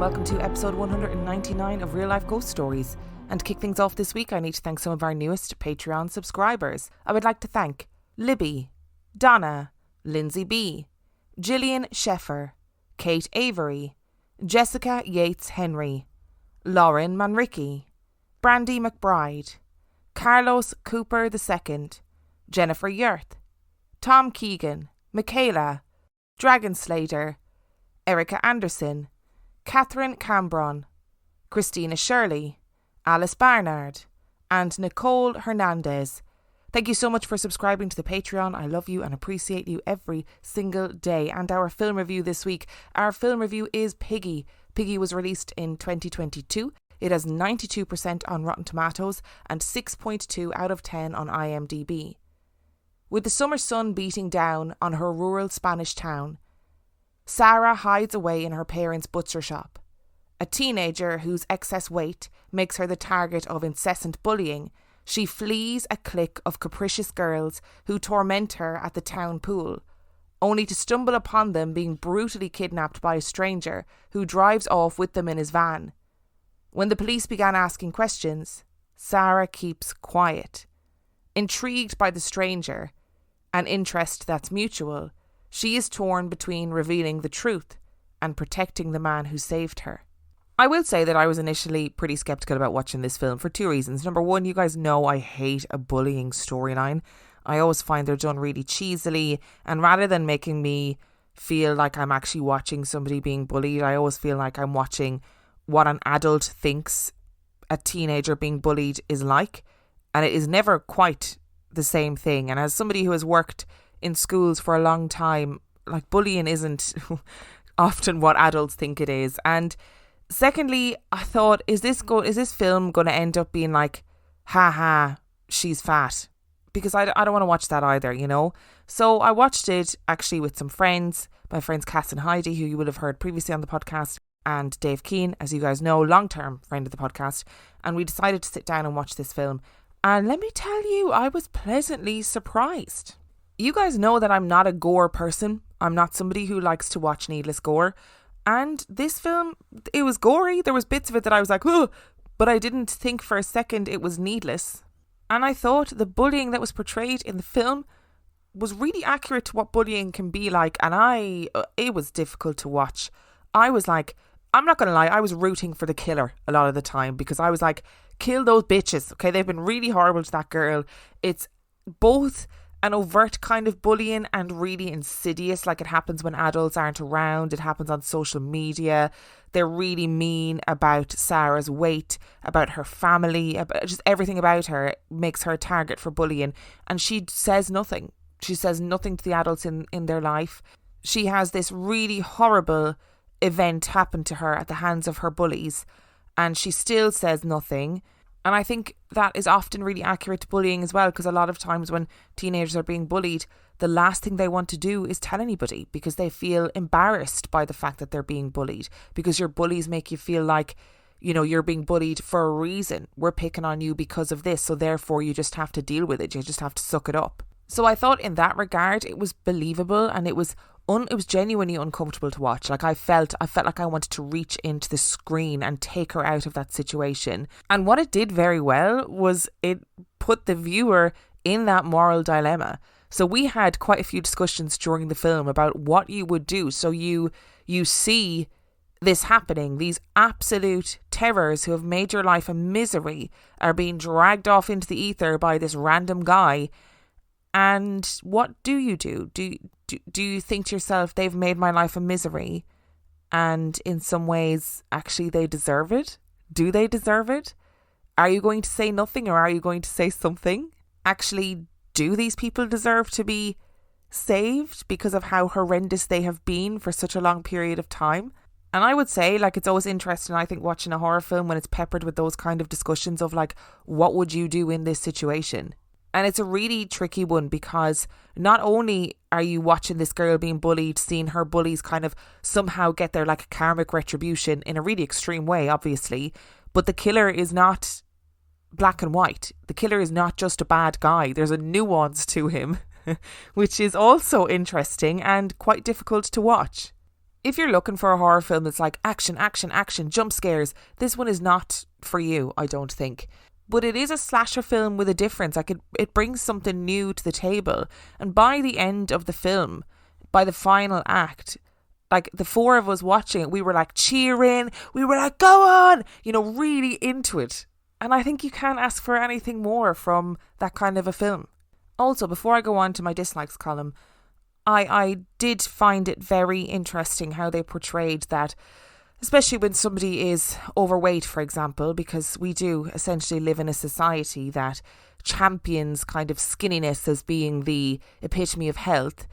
welcome to episode 199 of Real Life Ghost Stories. And to kick things off this week, I need to thank some of our newest Patreon subscribers. I would like to thank Libby, Donna, Lindsay B, Gillian Sheffer, Kate Avery, Jessica Yates Henry, Lauren Manricky, Brandy McBride, Carlos Cooper II, Jennifer Yurth, Tom Keegan, Michaela, Dragon Slater, Erica Anderson, Catherine Cambron, Christina Shirley, Alice Barnard, and Nicole Hernandez. Thank you so much for subscribing to the Patreon. I love you and appreciate you every single day. And our film review this week. Our film review is Piggy. Piggy was released in 2022. It has 92% on Rotten Tomatoes and 6.2 out of 10 on IMDb. With the summer sun beating down on her rural Spanish town, Sarah hides away in her parents' butcher shop. A teenager whose excess weight makes her the target of incessant bullying, she flees a clique of capricious girls who torment her at the town pool, only to stumble upon them being brutally kidnapped by a stranger who drives off with them in his van. When the police began asking questions, Sarah keeps quiet. Intrigued by the stranger, an interest that's mutual, she is torn between revealing the truth and protecting the man who saved her. I will say that I was initially pretty sceptical about watching this film for two reasons. Number one, you guys know I hate a bullying storyline. I always find they're done really cheesily, and rather than making me feel like I'm actually watching somebody being bullied, I always feel like I'm watching what an adult thinks a teenager being bullied is like, and it is never quite the same thing. And as somebody who has worked in schools for a long time, like, bullying isn't often what adults think it is. And secondly, I thought, is this film going to end up being like, ha, she's fat? Because I don't want to watch that either, you know. So I watched it actually with some friends, my friends Cass and Heidi, who you will have heard previously on the podcast, and Dave Keane, as you guys know, long-term friend of the podcast. And we decided to sit down and watch this film. And let me tell you, I was pleasantly surprised. You guys know that I'm not a gore person. I'm not somebody who likes to watch needless gore. And this film, it was gory. There was bits of it that I was like, oh, but I didn't think for a second it was needless. And I thought the bullying that was portrayed in the film was really accurate to what bullying can be like. And it was difficult to watch. I was like, I'm not going to lie, I was rooting for the killer a lot of the time, because I was like, kill those bitches. Okay, they've been really horrible to that girl. It's both an overt kind of bullying and really insidious, like it happens when adults aren't around. It happens on social media. They're really mean about Sarah's weight, about her family, about just everything about her makes her a target for bullying. And she says nothing. She says nothing to the adults in their life. She has this really horrible event happen to her at the hands of her bullies, and she still says nothing. And I think that is often really accurate to bullying as well, because a lot of times when teenagers are being bullied, the last thing they want to do is tell anybody, because they feel embarrassed by the fact that they're being bullied, because your bullies make you feel like, you know, you're being bullied for a reason. We're picking on you because of this, so therefore you just have to deal with it. You just have to suck it up. So I thought in that regard it was believable, and it was genuinely uncomfortable to watch. Like I felt like I wanted to reach into the screen and take her out of that situation. And what it did very well was it put the viewer in that moral dilemma. So we had quite a few discussions during the film about what you would do. So you see this happening, these absolute terrors who have made your life a misery are being dragged off into the ether by this random guy. And what do you do? Do you think to yourself, they've made my life a misery, and in some ways actually they deserve it? Do they deserve it? Are you going to say nothing, or are you going to say something? Actually, do these people deserve to be saved because of how horrendous they have been for such a long period of time? And I would say, like, it's always interesting, I think, watching a horror film when it's peppered with those kind of discussions of like, what would you do in this situation? And it's a really tricky one, because not only are you watching this girl being bullied, seeing her bullies kind of somehow get their like karmic retribution in a really extreme way, obviously, but the killer is not black and white. The killer is not just a bad guy. There's a nuance to him, which is also interesting and quite difficult to watch. If you're looking for a horror film that's like action, action, action, jump scares, this one is not for you, I don't think. But it is a slasher film with a difference. Like it brings something new to the table. And by the end of the film, by the final act, like the four of us watching it, we were like cheering. We were like, go on, really into it. And I think you can't ask for anything more from that kind of a film. Also, before I go on to my dislikes column, I did find it very interesting how they portrayed that, especially when somebody is overweight, for example, because we do essentially live in a society that champions kind of skinniness as being the epitome of health,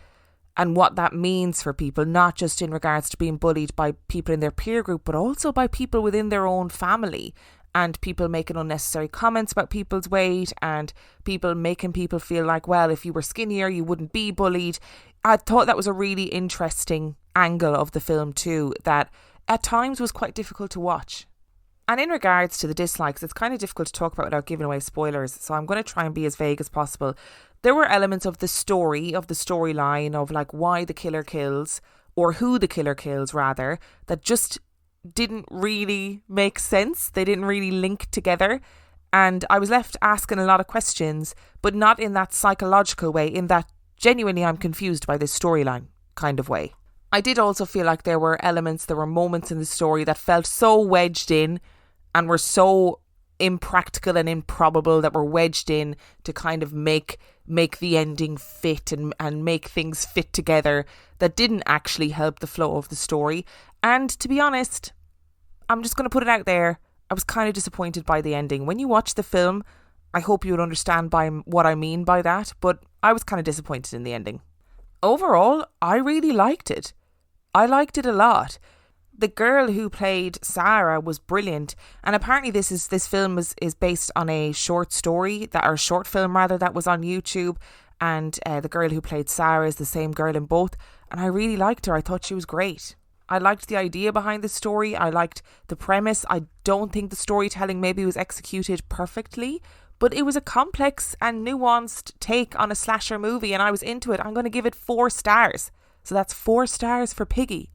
and what that means for people, not just in regards to being bullied by people in their peer group, but also by people within their own family, and people making unnecessary comments about people's weight, and people making people feel like, well, if you were skinnier, you wouldn't be bullied. I thought that was a really interesting angle of the film too, that at times was quite difficult to watch. And in regards to the dislikes, it's kind of difficult to talk about without giving away spoilers, so I'm going to try and be as vague as possible. There were elements of the storyline of like why the killer kills, or who the killer kills rather, that just didn't really make sense. They didn't really link together. And I was left asking a lot of questions, but not in that psychological way, in that genuinely I'm confused by this storyline kind of way. I did also feel like there were moments in the story that felt so wedged in and were so impractical and improbable that were wedged in to kind of make the ending fit and make things fit together that didn't actually help the flow of the story. And to be honest, I'm just going to put it out there, I was kind of disappointed by the ending. When you watch the film, I hope you would understand by what I mean by that, but I was kind of disappointed in the ending. Overall, I really liked it. I liked it a lot. The girl who played Sarah was brilliant, and apparently this film is based on a short film that was on YouTube, and the girl who played Sarah is the same girl in both, and I really liked her. I thought she was great. I liked the idea behind the story. I liked the premise. I don't think the storytelling maybe was executed perfectly, but it was a complex and nuanced take on a slasher movie, and I was into it. I'm going to give it 4 stars. So that's 4 stars for Piggy.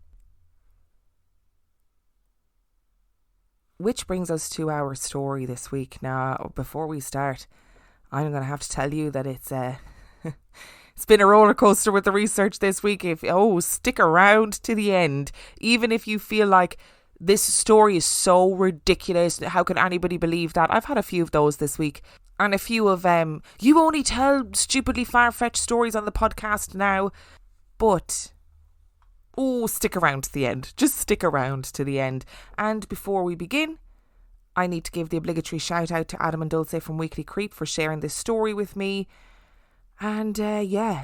Which brings us to our story this week. Now, before we start, I'm going to have to tell you that it's it's been a roller coaster with the research this week. Stick around to the end. Even if you feel like this story is so ridiculous, how can anybody believe that? I've had a few of those this week. And a few of you only tell stupidly far-fetched stories on the podcast now. But stick around to the end. Just stick around to the end. And before we begin, I need to give the obligatory shout out to Adam and Dulce from Weekly Creep for sharing this story with me. And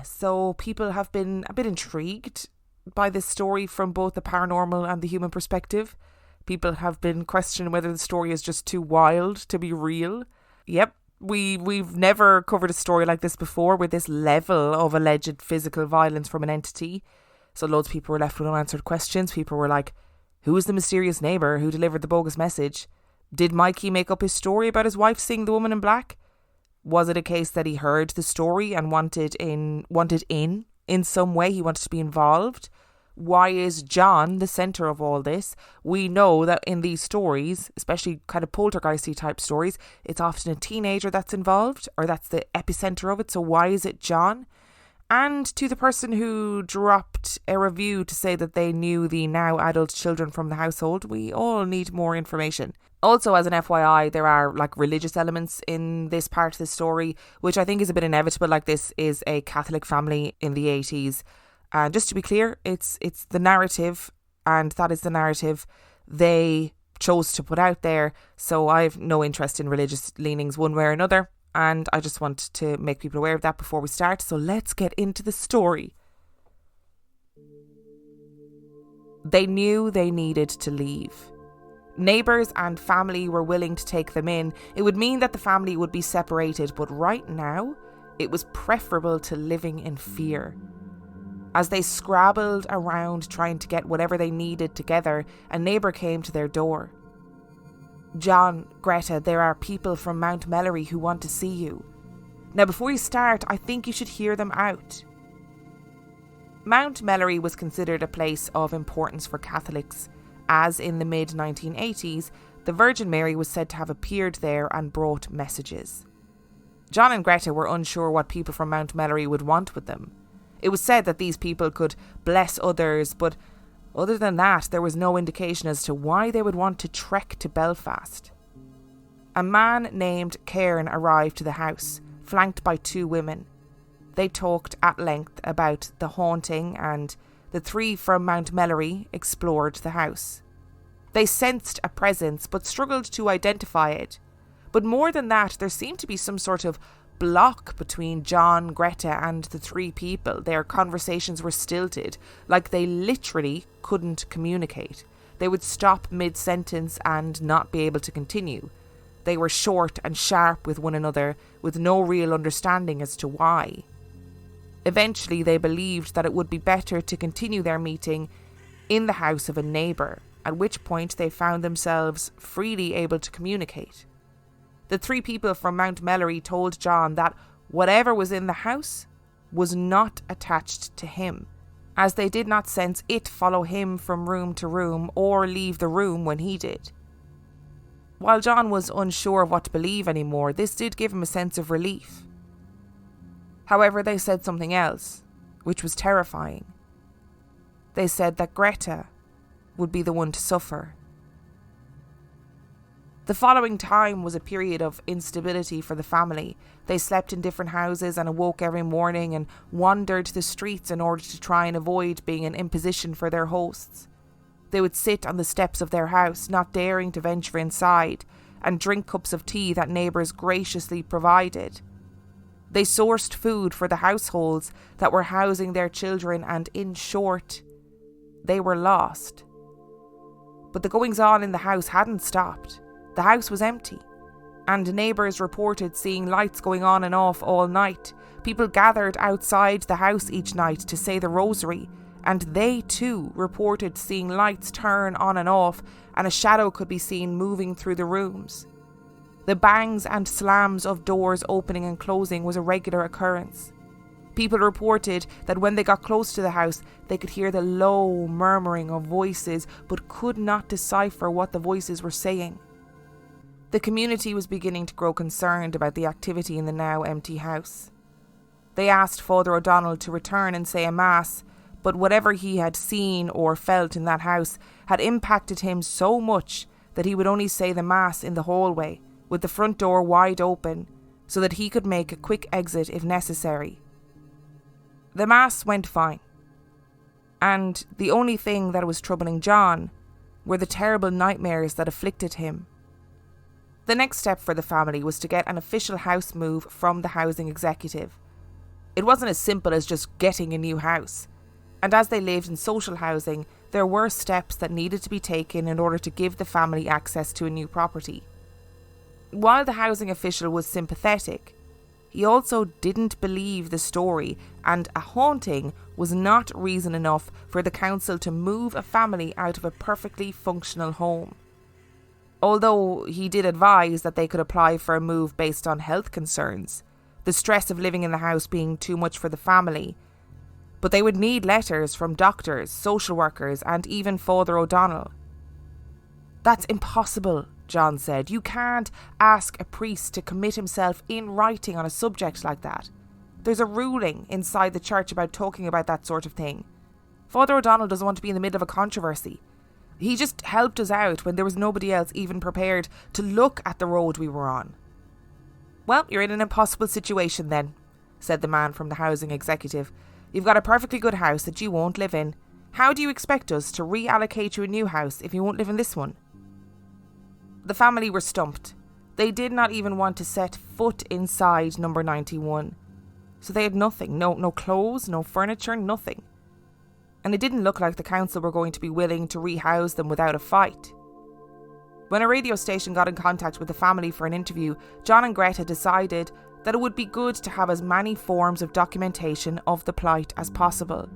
so people have been a bit intrigued by this story from both the paranormal and the human perspective. People have been questioning whether the story is just too wild to be real. Yep. We've never covered a story like this before, with this level of alleged physical violence from an entity. So loads of people were left with unanswered questions. People were like, who is the mysterious neighbour who delivered the bogus message? Did Mikey make up his story about his wife seeing the woman in black? Was it a case that he heard the story and wanted in some way? He wanted to be involved? Why is John the centre of all this? We know that in these stories, especially kind of poltergeisty type stories, it's often a teenager that's involved, or that's the epicenter of it. So why is it John? And to the person who dropped a review to say that they knew the now adult children from the household, we all need more information. Also, as an FYI, there are like religious elements in this part of the story, which I think is a bit inevitable. Like, this is a Catholic family in the 80s. And just to be clear, it's the narrative, and that is the narrative they chose to put out there. So I have no interest in religious leanings one way or another. And I just want to make people aware of that before we start. So let's get into the story. They knew they needed to leave. Neighbours and family were willing to take them in. It would mean that the family would be separated, but right now, it was preferable to living in fear. As they scrabbled around trying to get whatever they needed together, a neighbour came to their door. John, Greta, there are people from Mount Mellery who want to see you. Now, before you start, I think you should hear them out. Mount Melleray was considered a place of importance for Catholics, as in the mid-1980s, the Virgin Mary was said to have appeared there and brought messages. John and Greta were unsure what people from Mount Melleray would want with them. It was said that these people could bless others, but other than that, there was no indication as to why they would want to trek to Belfast. A man named Cairn arrived to the house, flanked by 2 women. They talked at length about the haunting, and the 3 from Mount Melleray explored the house. They sensed a presence but struggled to identify it. But more than that, there seemed to be some sort of block between John, Greta and the 3 people. Their conversations were stilted, like they literally couldn't communicate. They would stop mid-sentence and not be able to continue. They were short and sharp with one another, with no real understanding as to why. Eventually, they believed that it would be better to continue their meeting in the house of a neighbour, at which point they found themselves freely able to communicate. The 3 people from Mount Melleray told John that whatever was in the house was not attached to him, as they did not sense it follow him from room to room or leave the room when he did. While John was unsure of what to believe anymore, this did give him a sense of relief. However, they said something else, which was terrifying. They said that Greta would be the one to suffer. The following time was a period of instability for the family. They slept in different houses and awoke every morning and wandered the streets in order to try and avoid being an imposition for their hosts. They would sit on the steps of their house, not daring to venture inside, and drink cups of tea that neighbours graciously provided. They sourced food for the households that were housing their children, and in short, they were lost. But the goings-on in the house hadn't stopped. The house was empty, and neighbours reported seeing lights going on and off all night. People gathered outside the house each night to say the rosary, and they too reported seeing lights turn on and off, and a shadow could be seen moving through the rooms. The bangs and slams of doors opening and closing was a regular occurrence. People reported that when they got close to the house, they could hear the low murmuring of voices, but could not decipher what the voices were saying. The community was beginning to grow concerned about the activity in the now empty house. They asked Father O'Donnell to return and say a mass, but whatever he had seen or felt in that house had impacted him so much that he would only say the mass in the hallway, with the front door wide open, so that he could make a quick exit if necessary. The mass went fine, and the only thing that was troubling John were the terrible nightmares that afflicted him. The next step for the family was to get an official house move from the housing executive. It wasn't as simple as just getting a new house, and as they lived in social housing, there were steps that needed to be taken in order to give the family access to a new property. While the housing official was sympathetic, he also didn't believe the story, and a haunting was not reason enough for the council to move a family out of a perfectly functional home. Although he did advise that they could apply for a move based on health concerns, the stress of living in the house being too much for the family, but they would need letters from doctors, social workers, and even Father O'Donnell. "That's impossible," John said. "You can't ask a priest to commit himself in writing on a subject like that. There's a ruling inside the church about talking about that sort of thing. Father O'Donnell doesn't want to be in the middle of a controversy. He just helped us out when there was nobody else even prepared to look at the road we were on." "Well, you're in an impossible situation then," said the man from the housing executive. "You've got a perfectly good house that you won't live in. How do you expect us to reallocate you a new house if you won't live in this one?" The family were stumped. They did not even want to set foot inside number 91. So they had nothing, no clothes, no furniture, nothing. And it didn't look like the council were going to be willing to rehouse them without a fight. When a radio station got in contact with the family for an interview, John and Greta decided that it would be good to have as many forms of documentation of the plight as possible.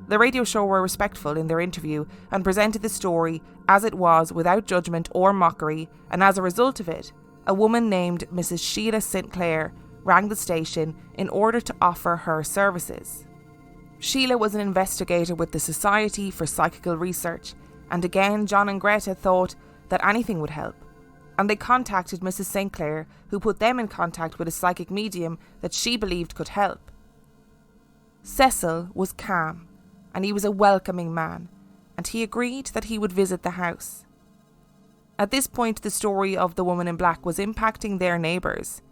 The radio show were respectful in their interview and presented the story as it was without judgment or mockery, and as a result of it, a woman named Mrs. Sheila St. Clair rang the station in order to offer her services. Sheila was an investigator with the Society for Psychical Research, and again John and Greta thought that anything would help. And they contacted Mrs. St. Clair, who put them in contact with a psychic medium that she believed could help. Cecil was calm, and he was a welcoming man, and he agreed that he would visit the house. At this point, the story of the woman in black was impacting their neighbours.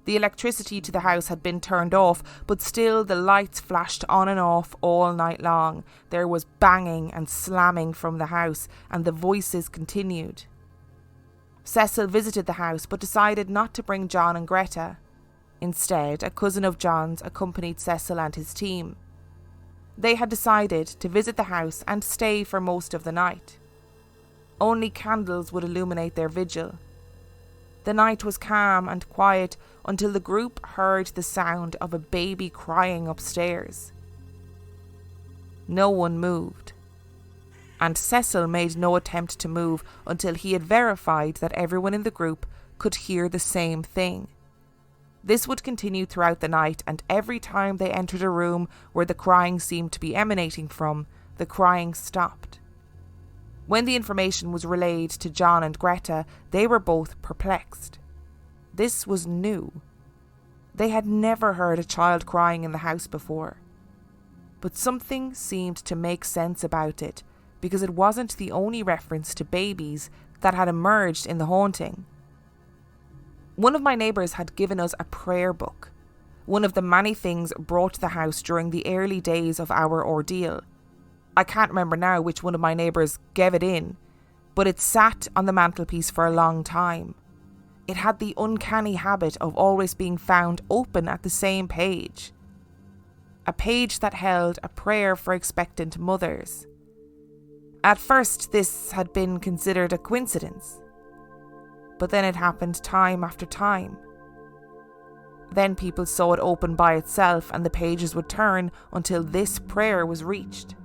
The electricity to the house had been turned off, but still the lights flashed on and off all night long. There was banging and slamming from the house, and the voices continued. Cecil visited the house, but decided not to bring John and Greta. Instead, a cousin of John's accompanied Cecil and his team. They had decided to visit the house and stay for most of the night. Only candles would illuminate their vigil. The night was calm and quiet until the group heard the sound of a baby crying upstairs. No one moved, and Cecil made no attempt to move until he had verified that everyone in the group could hear the same thing. This would continue throughout the night, and every time they entered a room where the crying seemed to be emanating from, the crying stopped. When the information was relayed to John and Greta, they were both perplexed. This was new. They had never heard a child crying in the house before. But something seemed to make sense about it, because it wasn't the only reference to babies that had emerged in the haunting. One of my neighbours had given us a prayer book, one of the many things brought to the house during the early days of our ordeal. I can't remember now which one of my neighbours gave it in, but it sat on the mantelpiece for a long time. It had the uncanny habit of always being found open at the same page. A page that held a prayer for expectant mothers. At first, this had been considered a coincidence, but then it happened time after time. Then people saw it open by itself, and the pages would turn until this prayer was reached.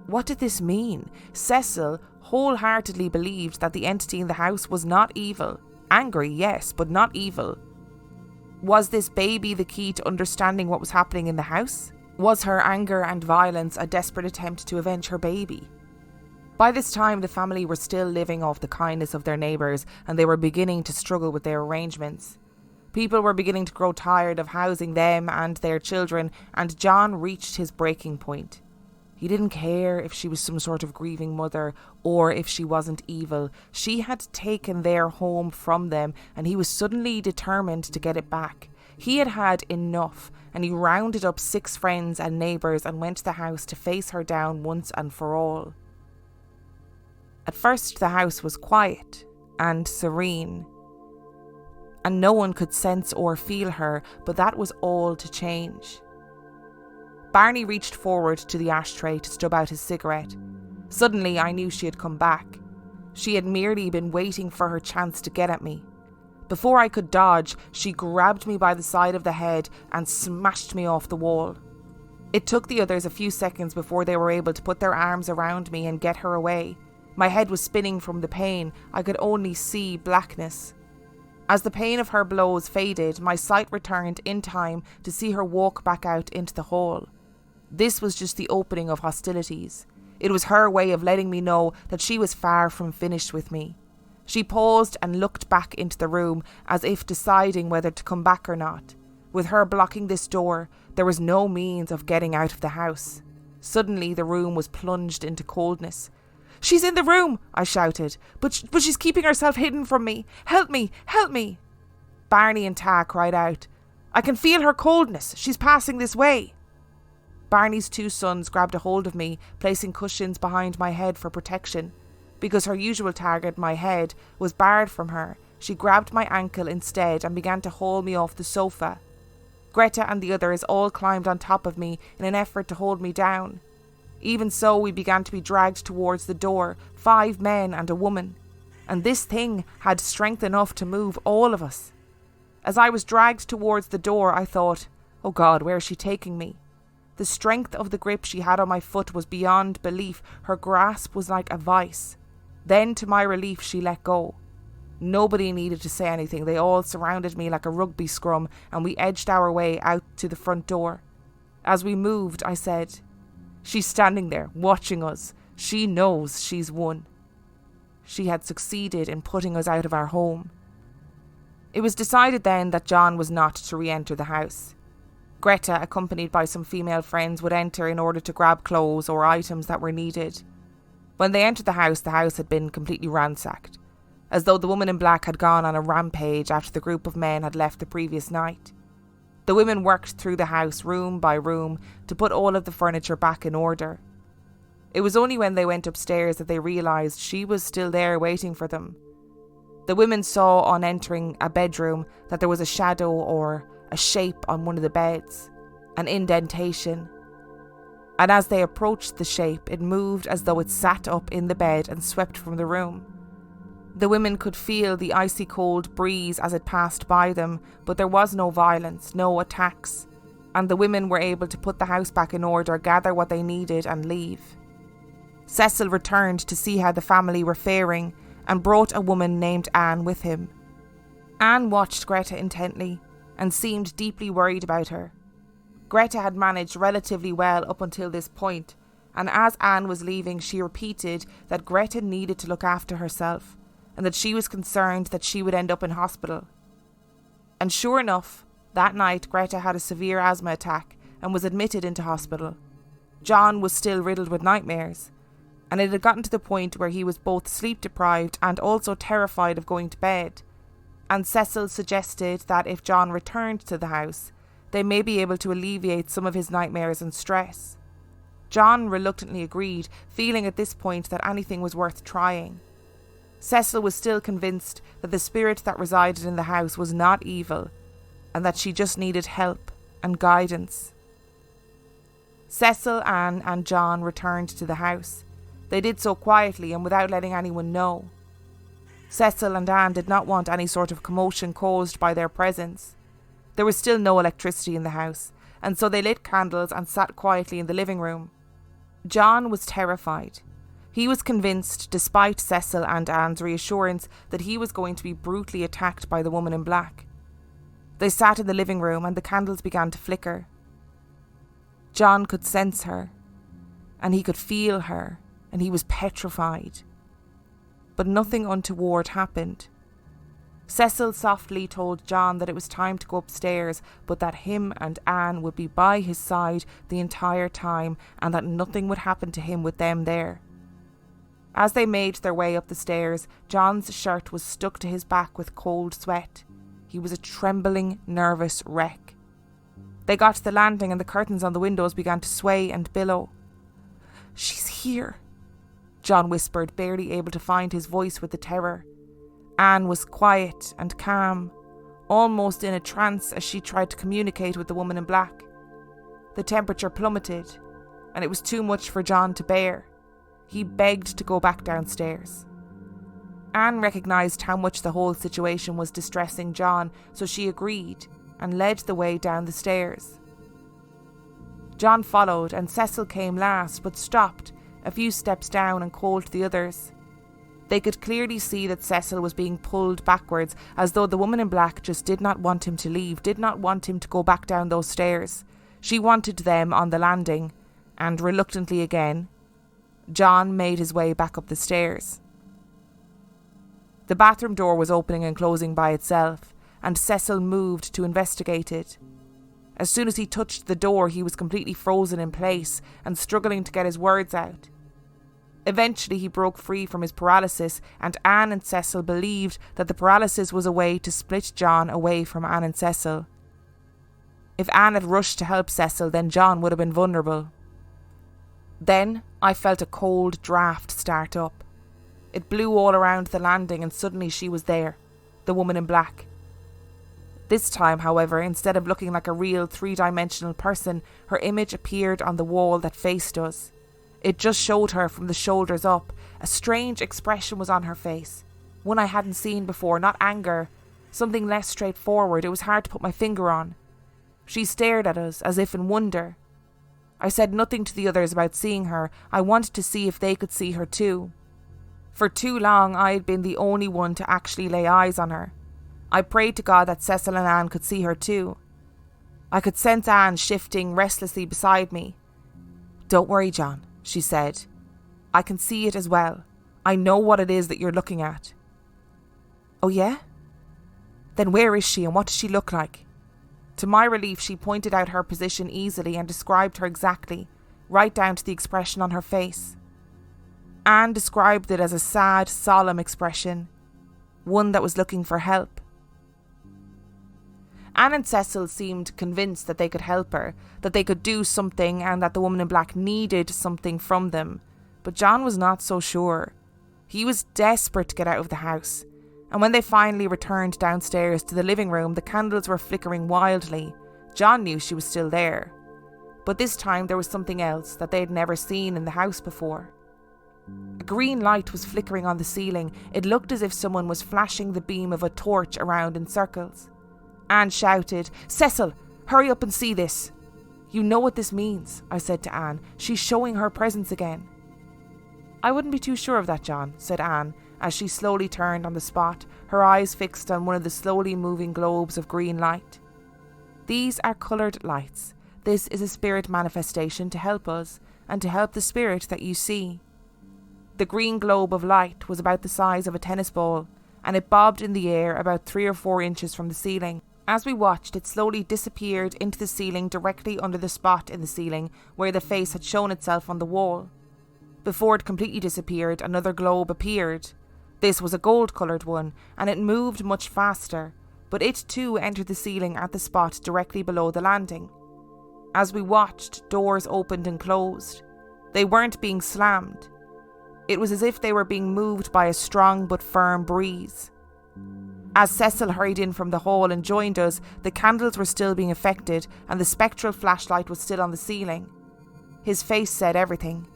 What did this mean? Cecil wholeheartedly believed that the entity in the house was not evil. Angry, yes, but not evil. Was this baby the key to understanding what was happening in the house? Was her anger and violence a desperate attempt to avenge her baby? By this time, the family were still living off the kindness of their neighbours, and they were beginning to struggle with their arrangements. People were beginning to grow tired of housing them and their children, and John reached his breaking point. He didn't care if she was some sort of grieving mother or if she wasn't evil. She had taken their home from them, and he was suddenly determined to get it back. He had had enough, and he rounded up 6 friends and neighbours and went to the house to face her down once and for all. At first, the house was quiet and serene, and no one could sense or feel her, but that was all to change. Barney reached forward to the ashtray to stub out his cigarette. Suddenly, I knew she had come back. She had merely been waiting for her chance to get at me. Before I could dodge, she grabbed me by the side of the head and smashed me off the wall. It took the others a few seconds before they were able to put their arms around me and get her away. My head was spinning from the pain. I could only see blackness. As the pain of her blows faded, my sight returned in time to see her walk back out into the hall. This was just the opening of hostilities. It was her way of letting me know that she was far from finished with me. She paused and looked back into the room as if deciding whether to come back or not. With her blocking this door, there was no means of getting out of the house. Suddenly the room was plunged into coldness. "She's in the room!" I shouted. But she's keeping herself hidden from me. Help me! Help me!" Barney and Ta cried out. "I can feel her coldness. She's passing this way." Barney's 2 sons grabbed a hold of me, placing cushions behind my head for protection. Because her usual target, my head, was barred from her, she grabbed my ankle instead and began to haul me off the sofa. Greta and the others all climbed on top of me in an effort to hold me down. Even so, we began to be dragged towards the door, 5 men and a woman. And this thing had strength enough to move all of us. As I was dragged towards the door, I thought, "Oh God, where is she taking me?" The strength of the grip she had on my foot was beyond belief. Her grasp was like a vice. Then, to my relief, she let go. Nobody needed to say anything. They all surrounded me like a rugby scrum, and we edged our way out to the front door. As we moved, I said, "She's standing there, watching us. She knows she's won." She had succeeded in putting us out of our home. It was decided then that John was not to re-enter the house. Greta, accompanied by some female friends, would enter in order to grab clothes or items that were needed. When they entered the house had been completely ransacked, as though the woman in black had gone on a rampage after the group of men had left the previous night. The women worked through the house room by room to put all of the furniture back in order. It was only when they went upstairs that they realised she was still there waiting for them. The women saw on entering a bedroom that there was a shadow or a shape on one of the beds, an indentation. And as they approached the shape, it moved as though it sat up in the bed and swept from the room. The women could feel the icy cold breeze as it passed by them, but there was no violence, no attacks, and the women were able to put the house back in order, gather what they needed and leave. Cecil returned to see how the family were faring and brought a woman named Anne with him. Anne watched Greta intently and seemed deeply worried about her. Greta had managed relatively well up until this point, and as Anne was leaving, she repeated that Greta needed to look after herself and that she was concerned that she would end up in hospital. And sure enough, that night Greta had a severe asthma attack and was admitted into hospital. John was still riddled with nightmares, and it had gotten to the point where he was both sleep deprived and also terrified of going to bed. And Cecil suggested that if John returned to the house, they may be able to alleviate some of his nightmares and stress. John reluctantly agreed, feeling at this point that anything was worth trying. Cecil was still convinced that the spirit that resided in the house was not evil, and that she just needed help and guidance. Cecil, Anne and John returned to the house. They did so quietly and without letting anyone know. Cecil and Anne did not want any sort of commotion caused by their presence. There was still no electricity in the house, and so they lit candles and sat quietly in the living room. John was terrified. He was convinced, despite Cecil and Anne's reassurance, that he was going to be brutally attacked by the woman in black. They sat in the living room and the candles began to flicker. John could sense her, and he could feel her, and he was petrified. But nothing untoward happened. Cecil softly told John that it was time to go upstairs, but that him and Anne would be by his side the entire time and that nothing would happen to him with them there. As they made their way up the stairs, John's shirt was stuck to his back with cold sweat. He was a trembling, nervous wreck. They got to the landing and the curtains on the windows began to sway and billow. "She's here," John whispered, barely able to find his voice with the terror. Anne was quiet and calm, almost in a trance as she tried to communicate with the woman in black. The temperature plummeted, and it was too much for John to bear. He begged to go back downstairs. Anne recognised how much the whole situation was distressing John, so she agreed and led the way down the stairs. John followed, and Cecil came last, but stopped a few steps down and called to the others. They could clearly see that Cecil was being pulled backwards, as though the woman in black just did not want him to leave, did not want him to go back down those stairs. She wanted them on the landing, and reluctantly again, John made his way back up the stairs. The bathroom door was opening and closing by itself, and Cecil moved to investigate it. As soon as he touched the door, he was completely frozen in place and struggling to get his words out. Eventually he broke free from his paralysis, and Anne and Cecil believed that the paralysis was a way to split John away from Anne and Cecil. If Anne had rushed to help Cecil, then John would have been vulnerable. Then I felt a cold draft start up. It blew all around the landing, and suddenly she was there, the woman in black. This time, however, instead of looking like a real three-dimensional person, her image appeared on the wall that faced us. It just showed her from the shoulders up. A strange expression was on her face, one I hadn't seen before, not anger, something less straightforward. It was hard to put my finger on. She stared at us as if in wonder. I said nothing to the others about seeing her. I wanted to see if they could see her too. For too long I had been the only one to actually lay eyes on her. I prayed to God that Cecil and Anne could see her too. I could sense Anne shifting restlessly beside me. "Don't worry, John," she said. "I can see it as well. I know what it is that you're looking at." "Oh yeah? Then where is she and what does she look like?" To my relief, she pointed out her position easily and described her exactly, right down to the expression on her face. Anne described it as a sad, solemn expression, one that was looking for help. Anne and Cecil seemed convinced that they could help her, that they could do something and that the woman in black needed something from them, but John was not so sure. He was desperate to get out of the house, and when they finally returned downstairs to the living room, the candles were flickering wildly. John knew she was still there, but this time there was something else that they had never seen in the house before. A green light was flickering on the ceiling. It looked as if someone was flashing the beam of a torch around in circles. Anne shouted, "Cecil, hurry up and see this." "You know what this means," I said to Anne. "She's showing her presence again." "I wouldn't be too sure of that, John," said Anne, as she slowly turned on the spot, her eyes fixed on one of the slowly moving globes of green light. "These are coloured lights. This is a spirit manifestation to help us, and to help the spirit that you see." The green globe of light was about the size of a tennis ball, and it bobbed in the air about 3 or 4 inches from the ceiling. As we watched, it slowly disappeared into the ceiling directly under the spot in the ceiling where the face had shown itself on the wall. Before it completely disappeared, another globe appeared. This was a gold-coloured one, and it moved much faster, but it too entered the ceiling at the spot directly below the landing. As we watched, doors opened and closed. They weren't being slammed. It was as if they were being moved by a strong but firm breeze. As Cecil hurried in from the hall and joined us, the candles were still being affected and the spectral flashlight was still on the ceiling. His face said everything.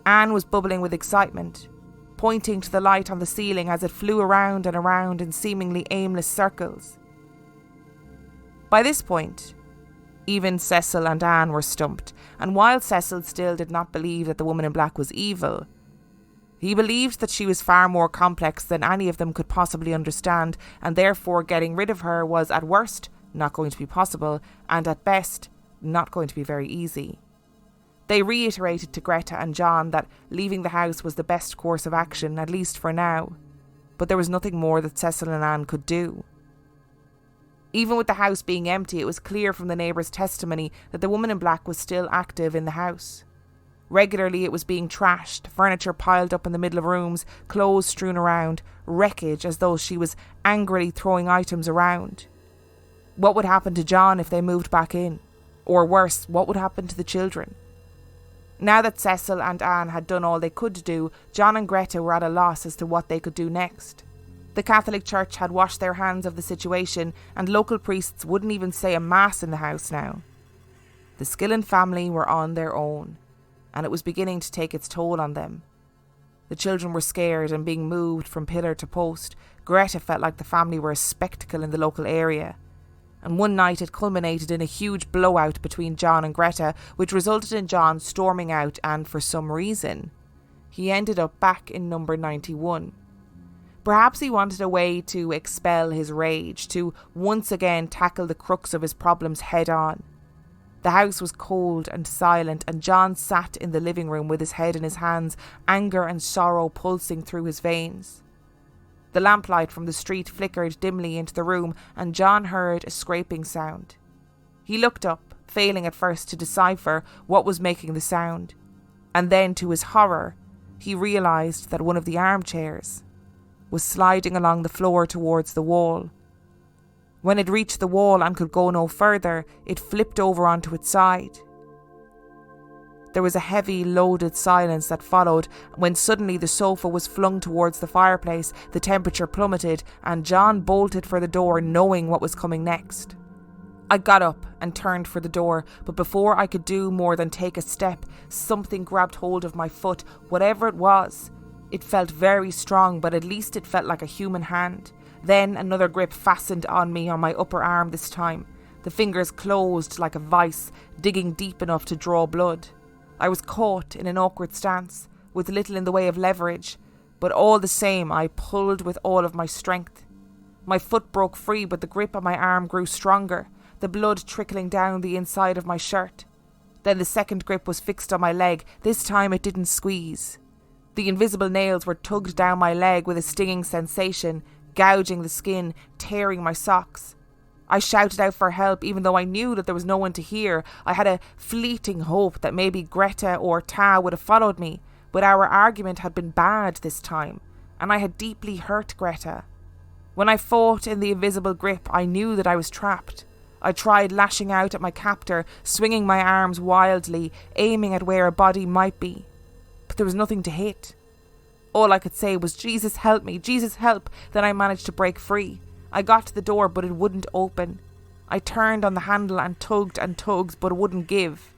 Anne was bubbling with excitement, pointing to the light on the ceiling as it flew around and around in seemingly aimless circles. By this point, even Cecil and Anne were stumped, and while Cecil still did not believe that the woman in black was evil, he believed that she was far more complex than any of them could possibly understand, and therefore getting rid of her was at worst not going to be possible, and at best not going to be very easy. They reiterated to Greta and John that leaving the house was the best course of action, at least for now, but there was nothing more that Cecil and Anne could do. Even with the house being empty, it was clear from the neighbours' testimony that the woman in black was still active in the house. Regularly it was being trashed, furniture piled up in the middle of rooms, clothes strewn around, wreckage as though she was angrily throwing items around. What would happen to John if they moved back in? Or worse, what would happen to the children? Now that Cecil and Anne had done all they could do, John and Greta were at a loss as to what they could do next. The Catholic Church had washed their hands of the situation, and local priests wouldn't even say a mass in the house now. The Skillen family were on their own, and it was beginning to take its toll on them. The children were scared and being moved from pillar to post. Greta felt like the family were a spectacle in the local area. And one night it culminated in a huge blowout between John and Greta, which resulted in John storming out, and for some reason, he ended up back in number 91. Perhaps he wanted a way to expel his rage, to once again tackle the crux of his problems head on. The house was cold and silent, and John sat in the living room with his head in his hands, anger and sorrow pulsing through his veins. The lamplight from the street flickered dimly into the room, and John heard a scraping sound. He looked up, failing at first to decipher what was making the sound, and then, to his horror, he realised that one of the armchairs was sliding along the floor towards the wall. When it reached the wall and could go no further, it flipped over onto its side. There was a heavy, loaded silence that followed when suddenly the sofa was flung towards the fireplace, the temperature plummeted, and John bolted for the door, knowing what was coming next. I got up and turned for the door, but before I could do more than take a step, something grabbed hold of my foot, whatever it was. It felt very strong, but at least it felt like a human hand. Then another grip fastened on me, on my upper arm this time. The fingers closed like a vice, digging deep enough to draw blood. I was caught in an awkward stance, with little in the way of leverage, but all the same I pulled with all of my strength. My foot broke free, but the grip on my arm grew stronger. The the blood trickling down the inside of my shirt. Then the second grip was fixed on my leg. This time it didn't squeeze. The invisible nails were tugged down my leg with a stinging sensation, gouging the skin, tearing my socks. I shouted out for help even though I knew that there was no one to hear. I had a fleeting hope that maybe Greta or Ta would have followed me, but our argument had been bad this time, and I had deeply hurt Greta. When I fought in the invisible grip, I knew that I was trapped. I tried lashing out at my captor, swinging my arms wildly, aiming at where a body might be. But there was nothing to hit. All I could say was, "Jesus help me, Jesus help." Then I managed to break free. I got to the door, but it wouldn't open. I turned on the handle and tugged, but it wouldn't give.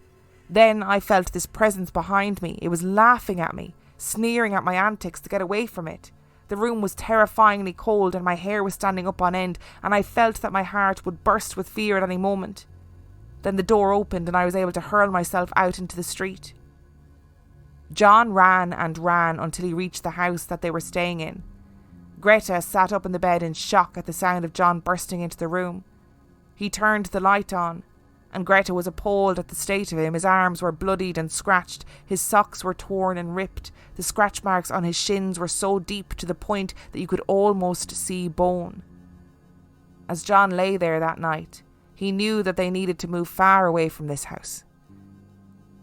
Then I felt this presence behind me. It was laughing at me, sneering at my antics to get away from it. The room was terrifyingly cold and my hair was standing up on end, and I felt that my heart would burst with fear at any moment. Then the door opened and I was able to hurl myself out into the street. John ran and ran until he reached the house that they were staying in. Greta sat up in the bed in shock at the sound of John bursting into the room. He turned the light on, and Greta was appalled at the state of him. His arms were bloodied and scratched, his socks were torn and ripped, the scratch marks on his shins were so deep to the point that you could almost see bone. As John lay there that night, he knew that they needed to move far away from this house.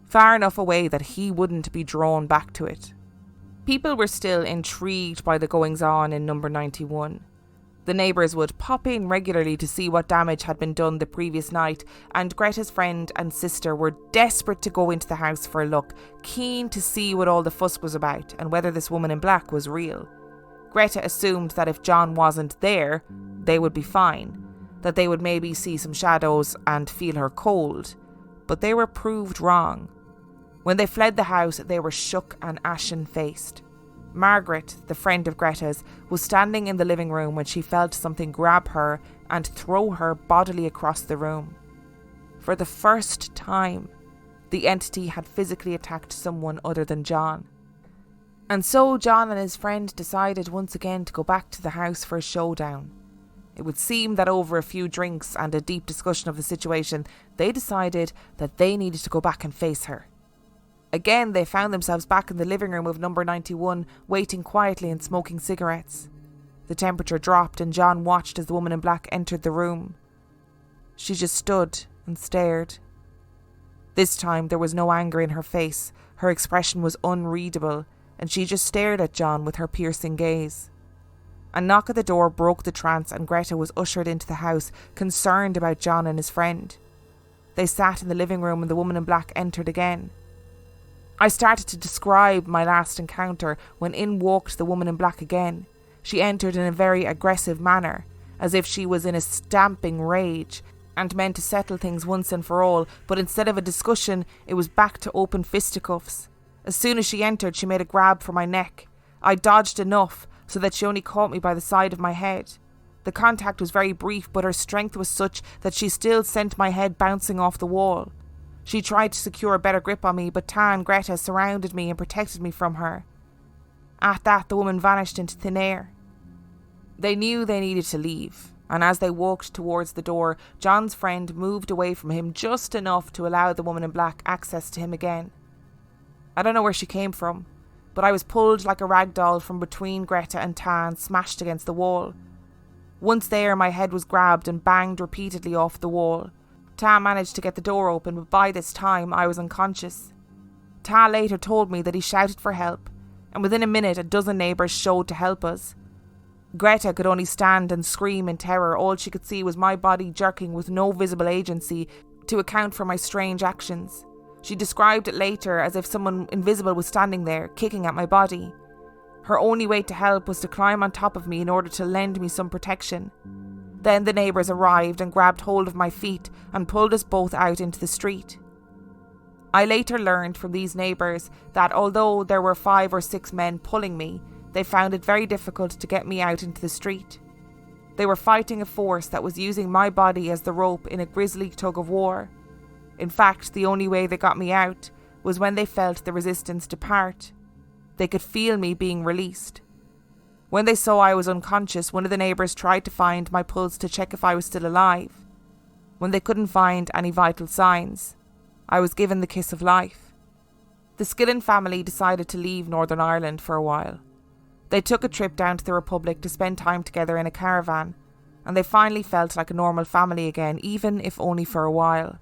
Far enough away that he wouldn't be drawn back to it. People were still intrigued by the goings-on in number 91. The neighbours would pop in regularly to see what damage had been done the previous night, and Greta's friend and sister were desperate to go into the house for a look, keen to see what all the fuss was about and whether this woman in black was real. Greta assumed that if John wasn't there, they would be fine, that they would maybe see some shadows and feel her cold, but they were proved wrong. When they fled the house, they were shook and ashen-faced. Margaret, the friend of Greta's, was standing in the living room when she felt something grab her and throw her bodily across the room. For the first time, the entity had physically attacked someone other than John. And so John and his friend decided once again to go back to the house for a showdown. It would seem that over a few drinks and a deep discussion of the situation, they decided that they needed to go back and face her. Again, they found themselves back in the living room of number 91, waiting quietly and smoking cigarettes. The temperature dropped and John watched as the woman in black entered the room. She just stood and stared. This time there was no anger in her face. Her expression was unreadable, and she just stared at John with her piercing gaze. A knock at the door broke the trance and Greta was ushered into the house, concerned about John and his friend. They sat in the living room and the woman in black entered again. I started to describe my last encounter when in walked the woman in black again. She entered in a very aggressive manner, as if she was in a stamping rage and meant to settle things once and for all, but instead of a discussion, it was back to open fisticuffs. As soon as she entered, she made a grab for my neck. I dodged enough so that she only caught me by the side of my head. The contact was very brief, but her strength was such that she still sent my head bouncing off the wall. She tried to secure a better grip on me, but Ta and Greta surrounded me and protected me from her. At that, the woman vanished into thin air. They knew they needed to leave, and as they walked towards the door, John's friend moved away from him just enough to allow the woman in black access to him again. I don't know where she came from, but I was pulled like a rag doll from between Greta and Ta and smashed against the wall. Once there, my head was grabbed and banged repeatedly off the wall. Ta managed to get the door open, but by this time I was unconscious. Ta later told me that he shouted for help, and within a minute a dozen neighbours showed to help us. Greta could only stand and scream in terror. All she could see was my body jerking with no visible agency to account for my strange actions. She described it later as if someone invisible was standing there, kicking at my body. Her only way to help was to climb on top of me in order to lend me some protection. Then the neighbours arrived and grabbed hold of my feet and pulled us both out into the street. I later learned from these neighbours that although there were 5 or 6 men pulling me, they found it very difficult to get me out into the street. They were fighting a force that was using my body as the rope in a grisly tug of war. In fact, the only way they got me out was when they felt the resistance depart. They could feel me being released. When they saw I was unconscious, one of the neighbours tried to find my pulse to check if I was still alive. When they couldn't find any vital signs, I was given the kiss of life. The Skillen family decided to leave Northern Ireland for a while. They took a trip down to the Republic to spend time together in a caravan, and they finally felt like a normal family again, even if only for a while.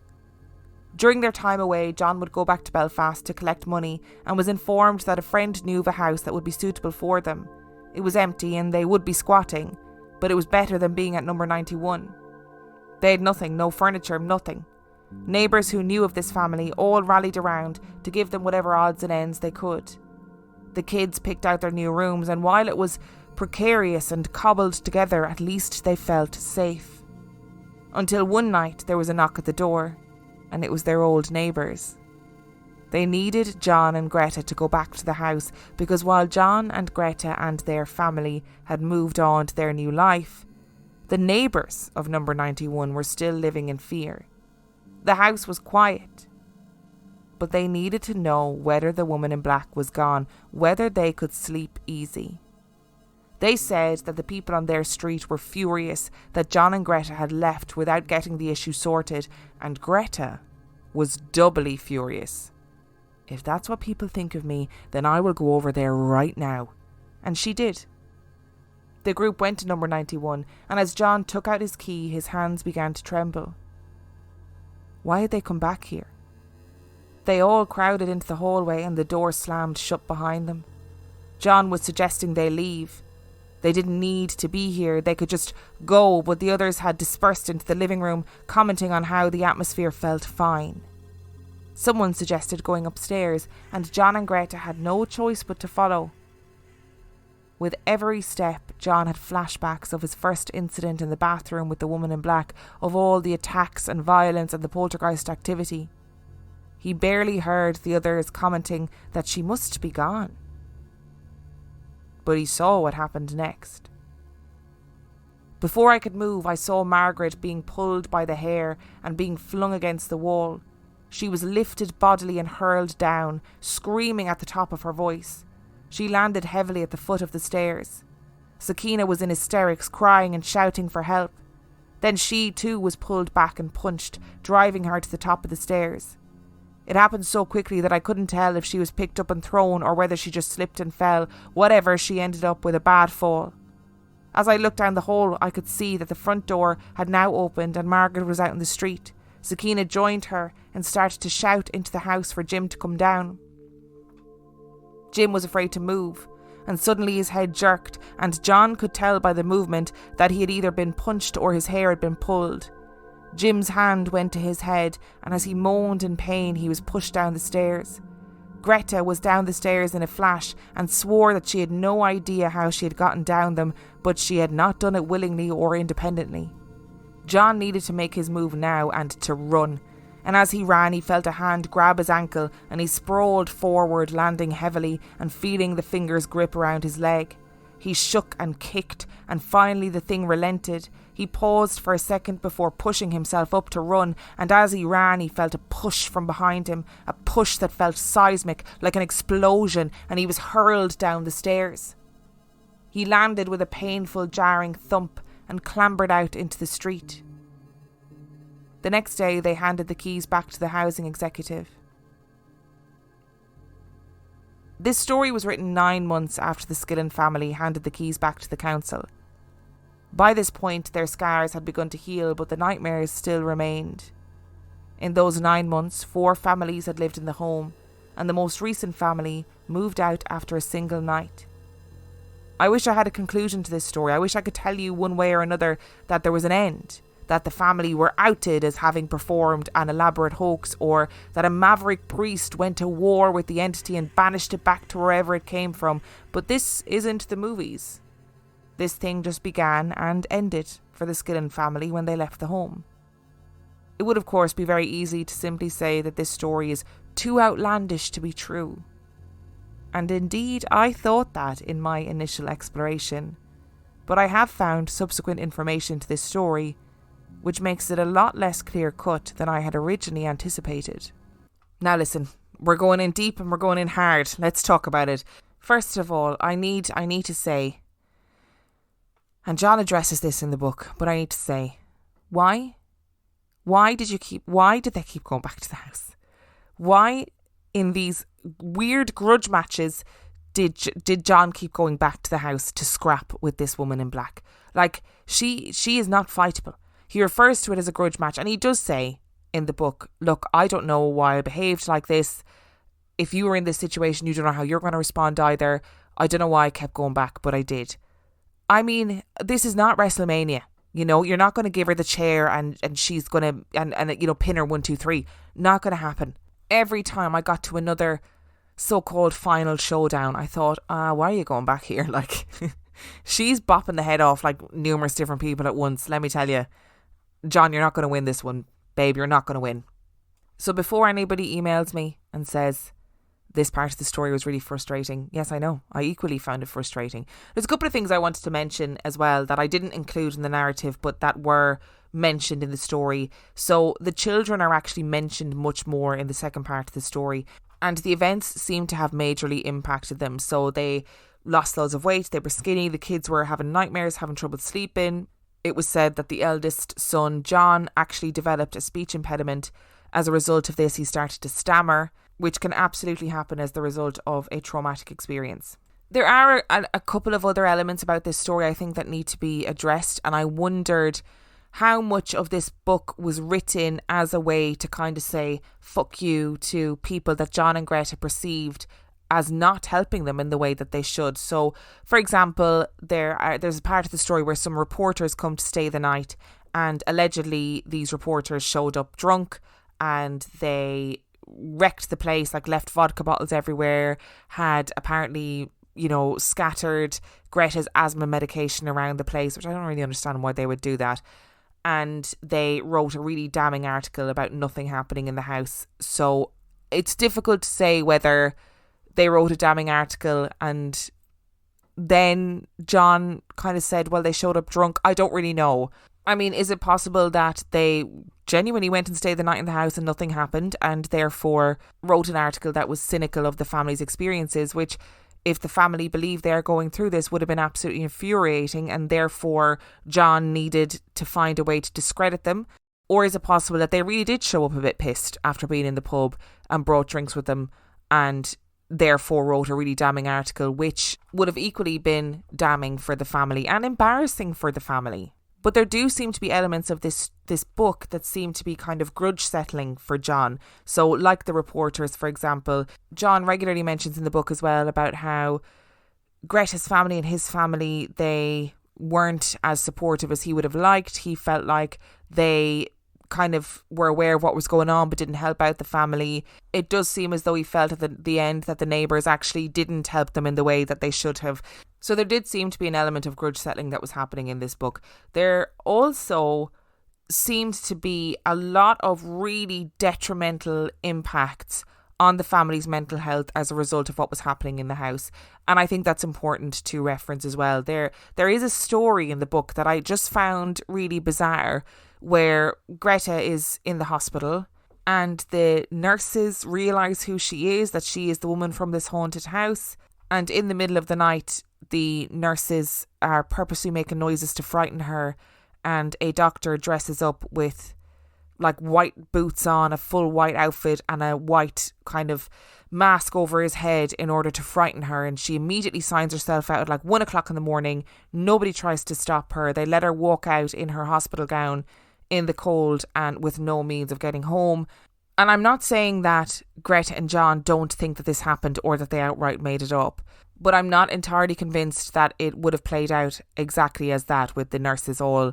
During their time away, John would go back to Belfast to collect money and was informed that a friend knew of a house that would be suitable for them. It was empty and they would be squatting, but it was better than being at number 91. They had nothing, no furniture, nothing. Neighbours who knew of this family all rallied around to give them whatever odds and ends they could. The kids picked out their new rooms, and while it was precarious and cobbled together, at least they felt safe. Until one night there was a knock at the door, and it was their old neighbours. They needed John and Greta to go back to the house because while John and Greta and their family had moved on to their new life, the neighbours of number 91 were still living in fear. The house was quiet, but they needed to know whether the woman in black was gone, whether they could sleep easy. They said that the people on their street were furious that John and Greta had left without getting the issue sorted, and Greta was doubly furious. If that's what people think of me, then I will go over there right now. And she did. The group went to number 91, and as John took out his key, his hands began to tremble. Why had they come back here? They all crowded into the hallway and the door slammed shut behind them. John was suggesting they leave. They didn't need to be here, they could just go, but the others had dispersed into the living room, commenting on how the atmosphere felt fine. Someone suggested going upstairs, and John and Greta had no choice but to follow. With every step, John had flashbacks of his first incident in the bathroom with the woman in black, of all the attacks and violence and the poltergeist activity. He barely heard the others commenting that she must be gone. But he saw what happened next. Before I could move, I saw Margaret being pulled by the hair and being flung against the wall. She was lifted bodily and hurled down, screaming at the top of her voice. She landed heavily at the foot of the stairs. Sakina was in hysterics, crying and shouting for help. Then she too was pulled back and punched, driving her to the top of the stairs. It happened so quickly that I couldn't tell if she was picked up and thrown or whether she just slipped and fell. Whatever, she ended up with a bad fall. As I looked down the hall, I could see that the front door had now opened and Margaret was out in the street. Sakina joined her and started to shout into the house for Jim to come down. Jim was afraid to move, and suddenly his head jerked, and John could tell by the movement that he had either been punched or his hair had been pulled. Jim's hand went to his head, and as he moaned in pain, he was pushed down the stairs. Greta was down the stairs in a flash and swore that she had no idea how she had gotten down them, but she had not done it willingly or independently. John needed to make his move now and to run. And as he ran, he felt a hand grab his ankle and he sprawled forward, landing heavily and feeling the fingers grip around his leg. He shook and kicked, and finally the thing relented. He paused for a second before pushing himself up to run, and as he ran, he felt a push from behind him, a push that felt seismic, like an explosion, and he was hurled down the stairs. He landed with a painful, jarring thump and clambered out into the street. The next day, they handed the keys back to the housing executive. This story was written 9 months after the Skillen family handed the keys back to the council. By this point, their scars had begun to heal, but the nightmares still remained. In those 9 months, 4 families had lived in the home, and the most recent family moved out after a single night. I wish I had a conclusion to this story. I wish I could tell you one way or another that there was an end, that the family were outed as having performed an elaborate hoax, or that a maverick priest went to war with the entity and banished it back to wherever it came from. But this isn't the movies. This thing just began and ended for the Skillen family when they left the home. It would of course be very easy to simply say that this story is too outlandish to be true. And indeed I thought that in my initial exploration. But I have found subsequent information to this story which makes it a lot less clear-cut than I had originally anticipated. Now listen, we're going in deep and we're going in hard. Let's talk about it. First of all, I need to say, and John addresses this in the book, but I need to say, why Why did they keep going back to the house? Why, in these weird grudge matches, did John keep going back to the house to scrap with this woman in black? Like, she is not fightable. He refers to it as a grudge match, and he does say in the book, look, I don't know why I behaved like this. If you were in this situation, you don't know how you're going to respond either. I don't know why I kept going back, but I did. I mean, this is not WrestleMania. You know, you're not going to give her the chair and she's going to, and pin her 1, 2, 3. Not going to happen. Every time I got to another so-called final showdown, I thought, why are you going back here? Like, she's bopping the head off like numerous different people at once. Let me tell you, John, you're not going to win this one. Babe, you're not going to win. So before anybody emails me and says this part of the story was really frustrating, yes, I know, I equally found it frustrating. There's a couple of things I wanted to mention as well that I didn't include in the narrative, but that were mentioned in the story. So the children are actually mentioned much more in the second part of the story, and the events seem to have majorly impacted them. So they lost loads of weight, they were skinny, the kids were having nightmares, having trouble sleeping. It was said that the eldest son, John, actually developed a speech impediment. As a result of this, he started to stammer, which can absolutely happen as the result of a traumatic experience. There are a couple of other elements about this story I think that need to be addressed, and I wondered how much of this book was written as a way to kind of say fuck you to people that John and Greta perceived as not helping them in the way that they should. So, for example, there's a part of the story where some reporters come to stay the night, and allegedly these reporters showed up drunk and they wrecked the place, like left vodka bottles everywhere, had apparently, scattered Greta's asthma medication around the place, which I don't really understand why they would do that. And they wrote a really damning article about nothing happening in the house. So it's difficult to say whether they wrote a damning article and then John kind of said, well, they showed up drunk. I don't really know. I mean, is it possible that they genuinely went and stayed the night in the house and nothing happened, and therefore wrote an article that was cynical of the family's experiences, which, if the family believed they're going through this, would have been absolutely infuriating, and therefore John needed to find a way to discredit them? Or is it possible that they really did show up a bit pissed after being in the pub and brought drinks with them, and therefore wrote a really damning article, which would have equally been damning for the family and embarrassing for the family? But there do seem to be elements of this book that seem to be kind of grudge settling for John. So like the reporters, for example, John regularly mentions in the book as well about how Greta's family and his family, they weren't as supportive as he would have liked. He felt like they kind of were aware of what was going on but didn't help out the family. It does seem as though he felt at the end that the neighbours actually didn't help them in the way that they should have. So there did seem to be an element of grudge settling that was happening in this book. There also seemed to be a lot of really detrimental impacts on the family's mental health as a result of what was happening in the house. And I think that's important to reference as well. There is a story in the book that I just found really bizarre, where Greta is in the hospital and the nurses realise who she is, that she is the woman from this haunted house. And in the middle of the night, the nurses are purposely making noises to frighten her, and a doctor dresses up with like white boots on, a full white outfit and a white kind of mask over his head in order to frighten her, and she immediately signs herself out at like 1 o'clock in the morning. Nobody tries to stop her. They let her walk out in her hospital gown in the cold and with no means of getting home. And I'm not saying that Greta and John don't think that this happened or that they outright made it up, but I'm not entirely convinced that it would have played out exactly as that, with the nurses all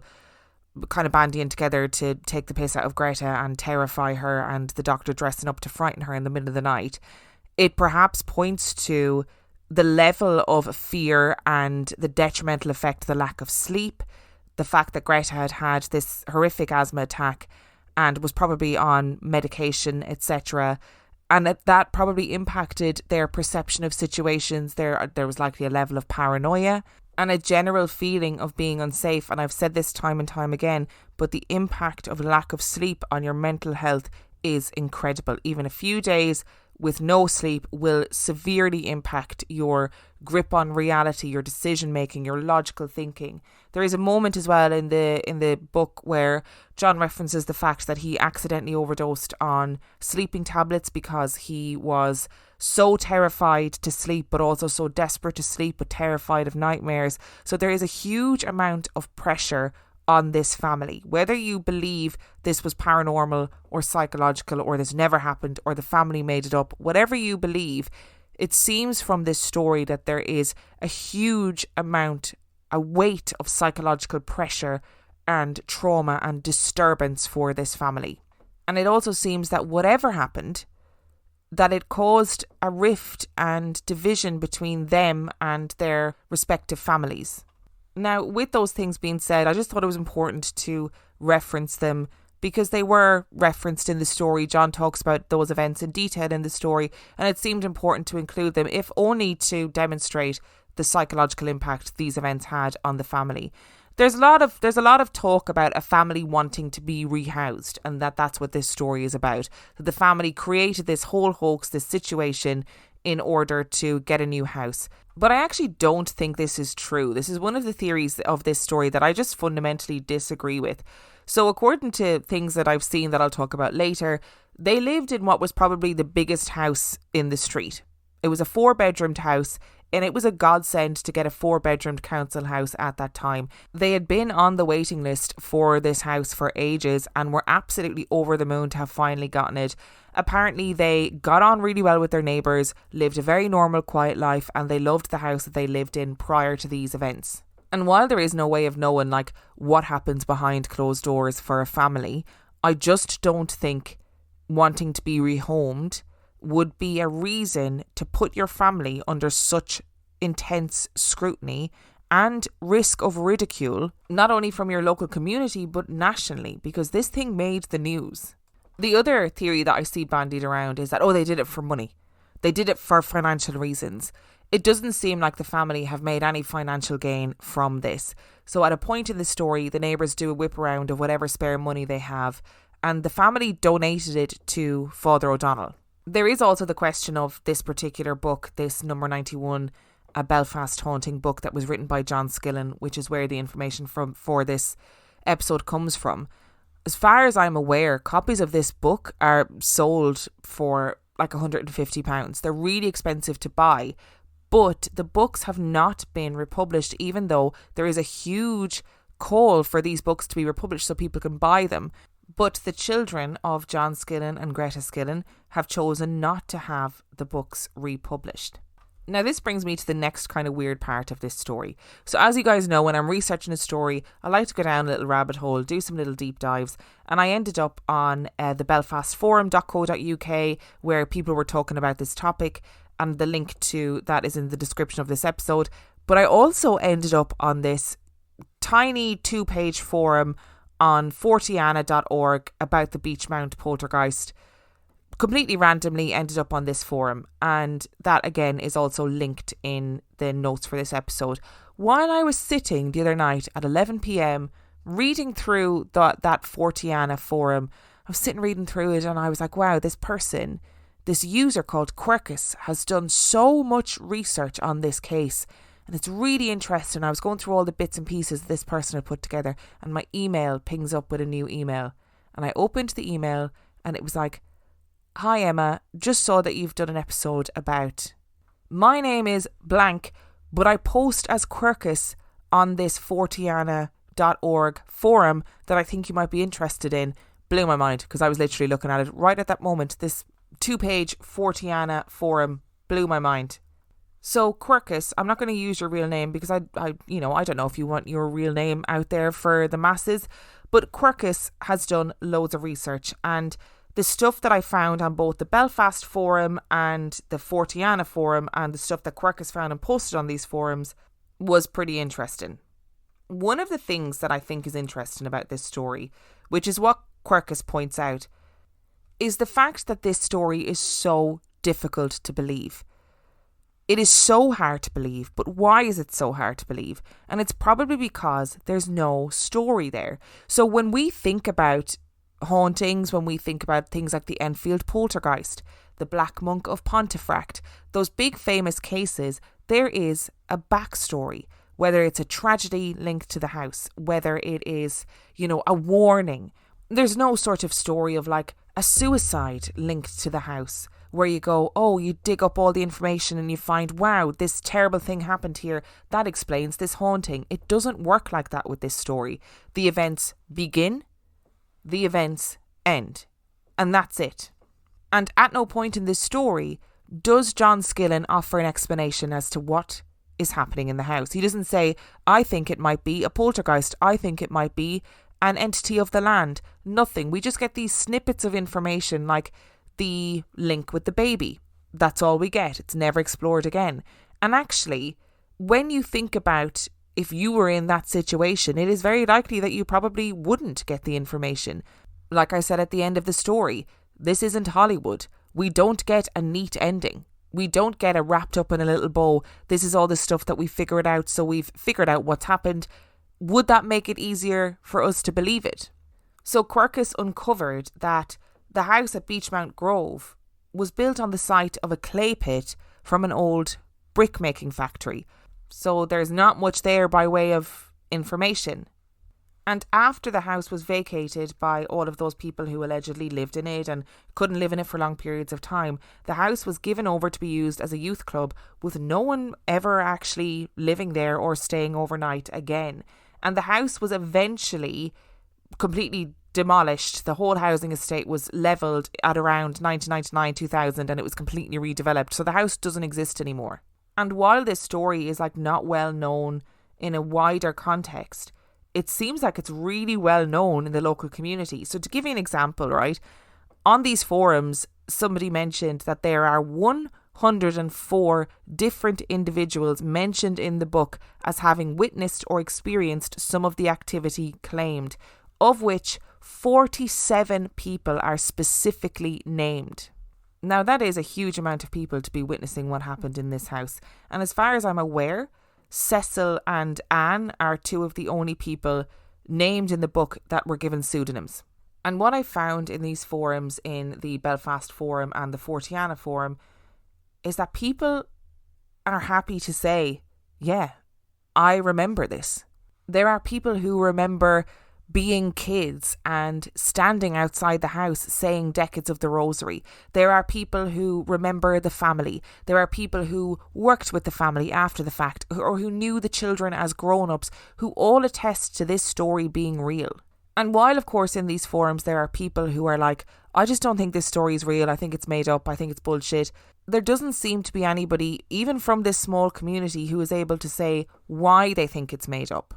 kind of bandying together to take the piss out of Greta and terrify her, and the doctor dressing up to frighten her in the middle of the night. It perhaps points to the level of fear and the detrimental effect, the lack of sleep, the fact that Greta had this horrific asthma attack and was probably on medication, etc., and that probably impacted their perception of situations. There was likely a level of paranoia and a general feeling of being unsafe. And I've said this time and time again, but the impact of lack of sleep on your mental health is incredible. Even a few days with no sleep will severely impact your grip on reality, your decision making, your logical thinking. There is a moment as well in the book where John references the fact that he accidentally overdosed on sleeping tablets because he was so terrified to sleep, but also so desperate to sleep, but terrified of nightmares. So there is a huge amount of pressure on this family. Whether you believe this was paranormal or psychological, or this never happened, or the family made it up, whatever you believe, it seems from this story that there is a huge amount, a weight of psychological pressure and trauma and disturbance for this family. And it also seems that whatever happened, that it caused a rift and division between them and their respective families. Now, with those things being said, I just thought it was important to reference them because they were referenced in the story. John talks about those events in detail in the story, and it seemed important to include them, if only to demonstrate the psychological impact these events had on the family. There's a lot of talk about a family wanting to be rehoused, and that's what this story is about. That the family created this whole hoax, this situation, in order to get a new house. But I actually don't think this is true. This is one of the theories of this story that I just fundamentally disagree with. So according to things that I've seen that I'll talk about later, they lived in what was probably the biggest house in the street. It was a 4-bedroomed house, and it was a godsend to get a 4-bedroomed council house at that time. They had been on the waiting list for this house for ages and were absolutely over the moon to have finally gotten it. Apparently they got on really well with their neighbours, lived a very normal, quiet life, and they loved the house that they lived in prior to these events. And while there is no way of knowing what happens behind closed doors for a family, I just don't think wanting to be rehomed would be a reason to put your family under such intense scrutiny and risk of ridicule, not only from your local community but nationally, because this thing made the news. The other theory that I see bandied around is that, they did it for money. They did it for financial reasons. It doesn't seem like the family have made any financial gain from this. So at a point in the story, the neighbours do a whip around of whatever spare money they have, and the family donated it to Father O'Donnell. There is also the question of this particular book, this number 91, a Belfast haunting book that was written by John Skillen, which is where the information for this episode comes from. As far as I'm aware, copies of this book are sold for £150. They're really expensive to buy, but the books have not been republished, even though there is a huge call for these books to be republished so people can buy them. But the children of John Skillen and Greta Skillen have chosen not to have the books republished. Now, this brings me to the next kind of weird part of this story. So as you guys know, when I'm researching a story, I like to go down a little rabbit hole, do some little deep dives. And I ended up on the belfastforum.co.uk, where people were talking about this topic. And the link to that is in the description of this episode. But I also ended up on this tiny 2-page forum on forteana.org about the Beachmount poltergeist. Completely randomly ended up on this forum, and that again is also linked in the notes for this episode. While I was sitting the other night at 11 p.m. reading through that Forteana forum, I was sitting reading through it, and I was like, wow, this user called Quirkus has done so much research on this case, and it's really interesting. I was going through all the bits and pieces this person had put together, and my email pings up with a new email, and I opened the email, and it was like, "Hi Emma, just saw that you've done an episode about, my name is blank, but I post as Quirkus on this forteana.org forum that I think you might be interested in." Blew my mind, because I was literally looking at it right at that moment. This 2-page Forteana forum blew my mind. So Quirkus, I'm not going to use your real name because I don't know if you want your real name out there for the masses, but Quirkus has done loads of research, and the stuff that I found on both the Belfast forum and the Forteana forum, and the stuff that Quirkus found and posted on these forums, was pretty interesting. One of the things that I think is interesting about this story, which is what Quirkus points out, is the fact that this story is so difficult to believe. It is so hard to believe, but why is it so hard to believe? And it's probably because there's no story there. So when we think about hauntings, when we think about things like the Enfield poltergeist, the Black Monk of Pontefract, those big famous cases, there is a backstory. Whether it's a tragedy linked to the house, whether it is, a warning. There's no sort of story of like a suicide linked to the house where you go, oh, you dig up all the information and you find, wow, this terrible thing happened here. That explains this haunting. It doesn't work like that with this story. The events begin, the events end. And that's it. And at no point in this story does John Skillen offer an explanation as to what is happening in the house. He doesn't say, I think it might be a poltergeist. I think it might be an entity of the land. Nothing. We just get these snippets of information like the link with the baby. That's all we get. It's never explored again. And actually, when you think about if you were in that situation, it is very likely that you probably wouldn't get the information. Like I said at the end of the story, this isn't Hollywood. We don't get a neat ending. We don't get it wrapped up in a little bow. This is all the stuff that we figured out, so we've figured out what's happened. Would that make it easier for us to believe it? So Quercus uncovered that the house at Beechmount Grove was built on the site of a clay pit from an old brickmaking factory. So there's not much there by way of information. And after the house was vacated by all of those people who allegedly lived in it and couldn't live in it for long periods of time, the house was given over to be used as a youth club with no one ever actually living there or staying overnight again. And the house was eventually completely demolished. The whole housing estate was levelled at around 1999-2000 and it was completely redeveloped. So the house doesn't exist anymore. And while this story is like not well known in a wider context, it seems like it's really well known in the local community. So to give you an example, right, on these forums, somebody mentioned that there are 104 different individuals mentioned in the book as having witnessed or experienced some of the activity claimed, of which 47 people are specifically named. Now that is a huge amount of people to be witnessing what happened in this house. And as far as I'm aware, Cecil and Anne are two of the only people named in the book that were given pseudonyms. And what I found in these forums, in the Belfast forum and the Fortiana forum, is that people are happy to say, yeah, I remember this. There are people who remember being kids and standing outside the house saying decades of the rosary. There are people who remember the family. There are people who worked with the family after the fact, or who knew the children as grown-ups, who all attest to this story being real. And while, of course, in these forums there are people who are like, I just don't think this story is real, I think it's made up, I think it's bullshit, there doesn't seem to be anybody, even from this small community, who is able to say why they think it's made up.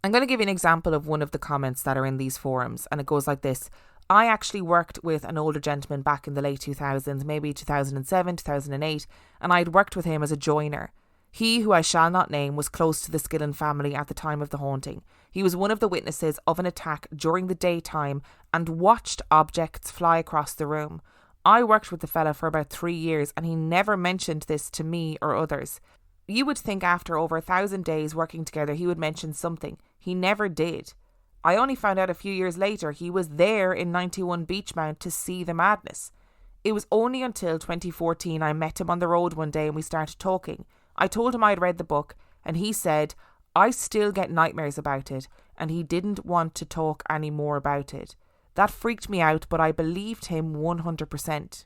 I'm going to give you an example of one of the comments that are in these forums, and it goes like this. I actually worked with an older gentleman back in the late 2000s, maybe 2007, 2008, and I'd worked with him as a joiner. He, who I shall not name, was close to the Skillen family at the time of the haunting. He was one of the witnesses of an attack during the daytime and watched objects fly across the room. I worked with the fella for about 3 years and he never mentioned this to me or others. You would think after over 1,000 days working together he would mention something. He never did. I only found out a few years later he was there in 91 Beechmount to see the madness. It was only until 2014 I met him on the road one day and we started talking. I told him I'd read the book and he said, I still get nightmares about it, and he didn't want to talk any more about it. That freaked me out, but I believed him 100%.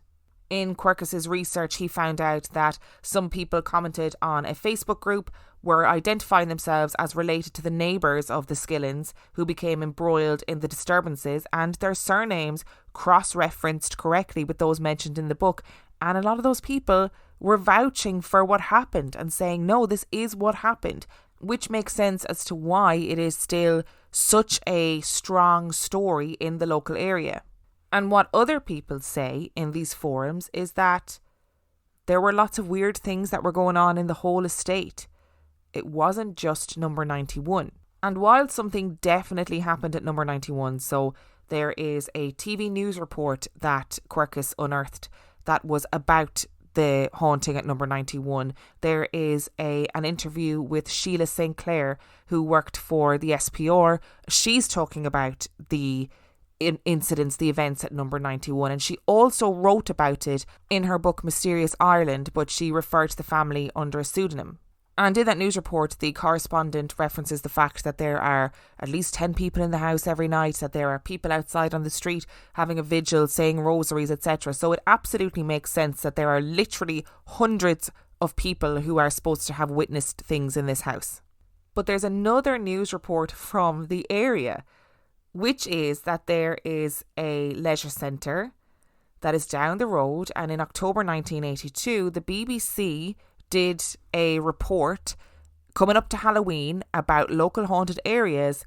In Quercus's research, he found out that some people commented on a Facebook group were identifying themselves as related to the neighbours of the Skillens who became embroiled in the disturbances, and their surnames cross-referenced correctly with those mentioned in the book. And a lot of those people were vouching for what happened and saying, no, this is what happened, which makes sense as to why it is still such a strong story in the local area. And what other people say in these forums is that there were lots of weird things that were going on in the whole estate. It wasn't just number 91. And while something definitely happened at number 91, so there is a TV news report that Quercus unearthed that was about the haunting at number 91. There is an interview with Sheila St. Clair, who worked for the SPR. She's talking about the incidents, the events at number 91. And she also wrote about it in her book Mysterious Ireland, but she referred to the family under a pseudonym. And in that news report, the correspondent references the fact that there are at least 10 people in the house every night, that there are people outside on the street having a vigil, saying rosaries, etc. So it absolutely makes sense that there are literally hundreds of people who are supposed to have witnessed things in this house. But there's another news report from the area, which is that there is a leisure centre that is down the road. And in October 1982, the BBC did a report coming up to Halloween about local haunted areas,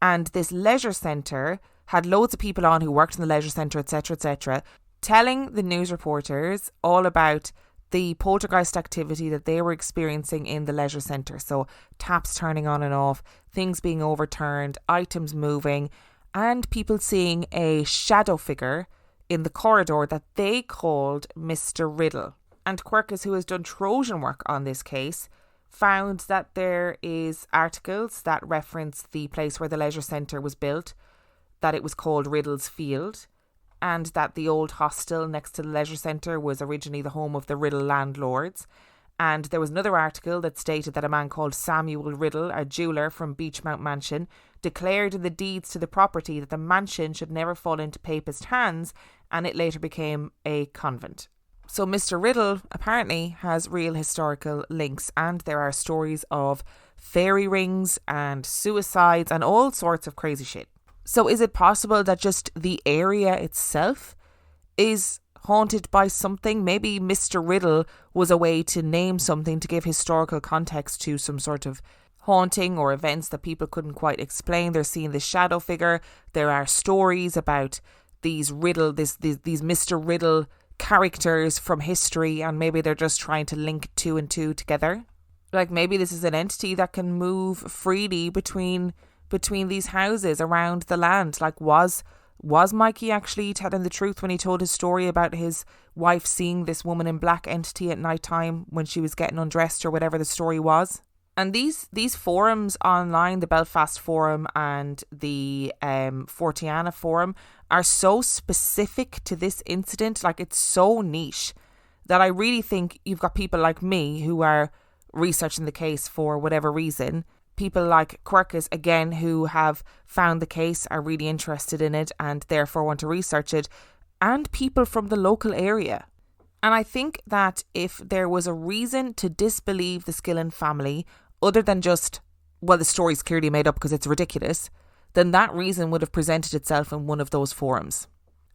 and this leisure centre had loads of people on who worked in the leisure centre, etc., telling the news reporters all about the poltergeist activity that they were experiencing in the leisure centre. So taps turning on and off, things being overturned, items moving, and people seeing a shadow figure in the corridor that they called Mr. Riddle. And Quercus, who has done Trojan work on this case, found that there is articles that reference the place where the leisure centre was built, that it was called Riddle's Field, and that the old hostel next to the leisure centre was originally the home of the Riddle landlords. And there was another article that stated that a man called Samuel Riddle, a jeweller from Beechmount Mansion, declared in the deeds to the property that the mansion should never fall into papist hands, and it later became a convent. So Mr. Riddle apparently has real historical links, and there are stories of fairy rings and suicides and all sorts of crazy shit. So is it possible that just the area itself is haunted by something? Maybe Mr. Riddle was a way to name something to give historical context to some sort of haunting or events that people couldn't quite explain. They're seeing this shadow figure. There are stories about these Mr. Riddle characters from history, and maybe they're just trying to link two and two together. Like maybe this is an entity that can move freely between these houses around the land. Like was Mikey actually telling the truth when he told his story about his wife seeing this woman in black entity at night time when she was getting undressed, or whatever the story was? And these forums online, the Belfast forum and the Fortiana forum, are so specific to this incident. Like it's so niche that I really think you've got people like me who are researching the case for whatever reason. People like Quercus, again, who have found the case, are really interested in it and therefore want to research it, and people from the local area. And I think that if there was a reason to disbelieve the Skillen family, other than just, well, the story's clearly made up because it's ridiculous, then that reason would have presented itself in one of those forums.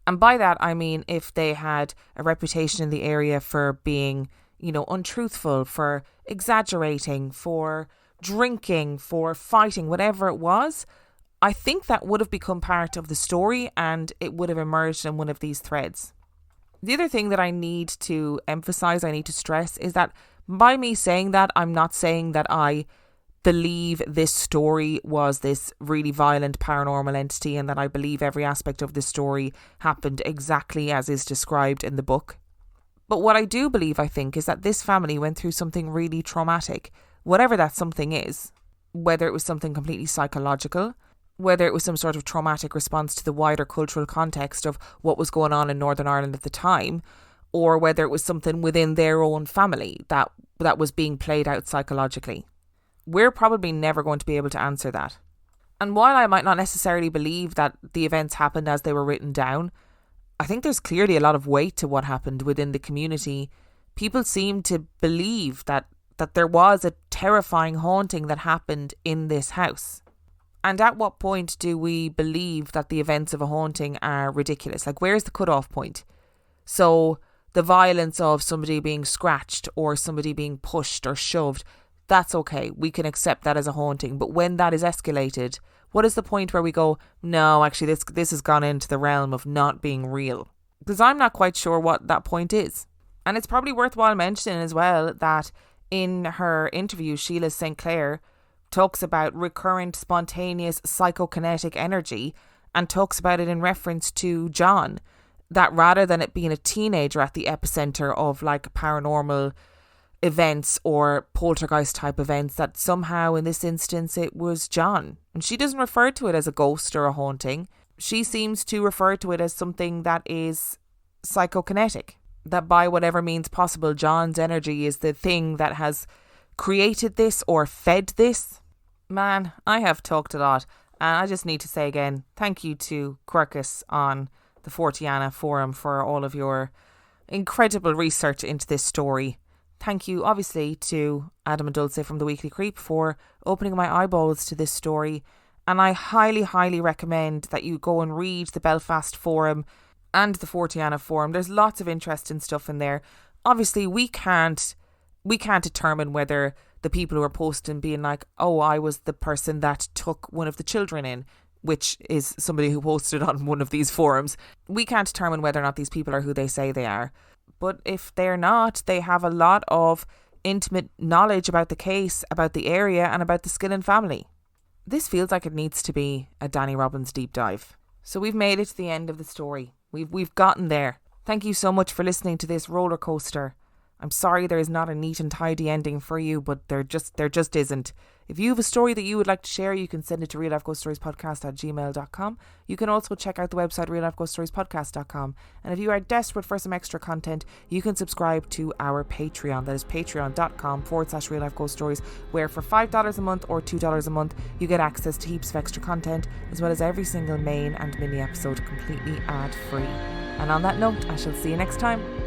And by that, I mean if they had a reputation in the area for being, untruthful, for exaggerating, for drinking, for fighting, whatever it was, I think that would have become part of the story and it would have emerged in one of these threads. The other thing that I need to emphasize, I need to stress, is that by me saying that, I'm not saying that I believe this story was this really violent paranormal entity and that I believe every aspect of this story happened exactly as is described in the book. But what I do believe, I think, is that this family went through something really traumatic, whatever that something is, whether it was something completely psychological, whether it was some sort of traumatic response to the wider cultural context of what was going on in Northern Ireland at the time, or whether it was something within their own family that was being played out psychologically. We're probably never going to be able to answer that. And while I might not necessarily believe that the events happened as they were written down, I think there's clearly a lot of weight to what happened within the community. People seem to believe that there was a terrifying haunting that happened in this house. And at what point do we believe that the events of a haunting are ridiculous? Like, where's the cutoff point? So the violence of somebody being scratched or somebody being pushed or shoved, that's okay. We can accept that as a haunting. But when that is escalated, what is the point where we go, no, actually this has gone into the realm of not being real? Because I'm not quite sure what that point is. And it's probably worthwhile mentioning as well that in her interview, Sheila St. Clair talks about recurrent spontaneous psychokinetic energy and talks about it in reference to John, that rather than it being a teenager at the epicenter of like paranormal events or poltergeist type events, that somehow in this instance it was John. And she doesn't refer to it as a ghost or a haunting. She seems to refer to it as something that is psychokinetic, that by whatever means possible, John's energy is the thing that has created this or fed this. Man, I have talked a lot, and I just need to say again, thank you to Quirkus on the Forteana forum for all of your incredible research into this story. Thank you, obviously, to Adam and Dulce from the Weekly Creep for opening my eyeballs to this story. And I highly, highly recommend that you go and read the Belfast forum and the Forteana forum. There's lots of interesting stuff in there. Obviously, we can't determine whether the people who are posting being like, oh, I was the person that took one of the children in, which is somebody who posted on one of these forums. We can't determine whether or not these people are who they say they are. But if they're not, they have a lot of intimate knowledge about the case, about the area, and about the Skillen family. This feels like it needs to be a Danny Robbins deep dive. So we've made it to the end of the story. We've gotten there. Thank you so much for listening to this roller coaster. I'm sorry there is not a neat and tidy ending for you, but there just isn't. If you have a story that you would like to share, you can send it to reallifeghoststoriespodcast@gmail.com. You can also check out the website reallifeghoststoriespodcast.com. And if you are desperate for some extra content, you can subscribe to our Patreon. That is patreon.com/reallifeghoststories, where for $5 a month or $2 a month, you get access to heaps of extra content, as well as every single main and mini episode completely ad-free. And on that note, I shall see you next time.